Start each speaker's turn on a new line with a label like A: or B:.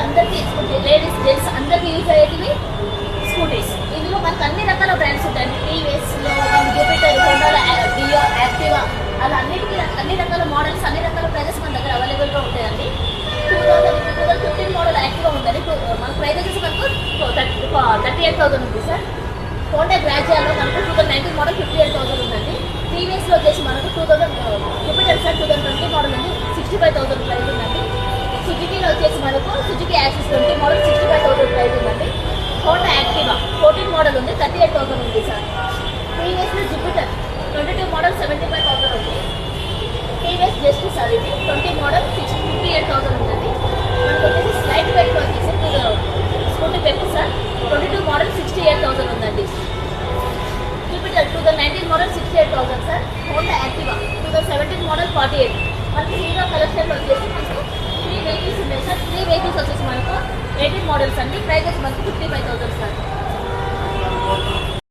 A: అందరికీ ladies gents అందరికీ use అయ్యేటివి scooties. ఇందులో మనకు అన్ని రకాల బ్రాండ్స్ ఉంటాయి. టీవీఎస్లో జూపిటర్, హోండా, డియో, యాక్టివా అలా అన్ని రకాల మోడల్స్ అన్ని రకాల ప్రైజెస్ మన దగ్గర అవైలబుల్గా ఉంటాయండి. 2015 మోడల్ యాక్టివా ఉందండి. మన ప్రైస్ వచ్చేసి మనకు 38,000 ఉంది సార్. హోండా గ్రాజియాలో మనకు 2019 మోడల్ 58,000 ఉందండి. టీవీఎస్లో వచ్చేసి మనకు జూపిటర్ సార్ 2020 మోడల్ ఉంది, 65,000 ప్రైస్ ఉందండి. సుజుకీలో వచ్చేసి మనకు సుజుకి యాక్సిస్ 20 మోడల్ 65,000 ప్రైస్ ఉందండి. హోండా యాక్టివా 14 మోడల్ ఉంది, 38,000 ఉంది సార్. టీవీఎస్లో జూపిటర్ 22 మోడల్ 75,000 ఉంది. టీవీఎస్ జస్ట్ సార్ ఇది 20 మోడల్ 58,000 ఉందండి. మనకు వచ్చేసి స్లైట్ వెయిట్లో వచ్చేసి స్కూటీ పెట్టి సార్ 22 మోడల్ 68,000 ఉందండి. Jupiter 2019 model 68,000 sir. Honda Activa 2017 model 48. మనకి హీరో కలెక్షన్లో వచ్చేసి మనకు 3 వెహికల్స్ ఉన్నాయి సార్. 3 వెహికల్స్ వచ్చేసి మనకు 18 మోడల్స్ అండి. ప్రైస్ వచ్చి మనకు 55,000 సార్.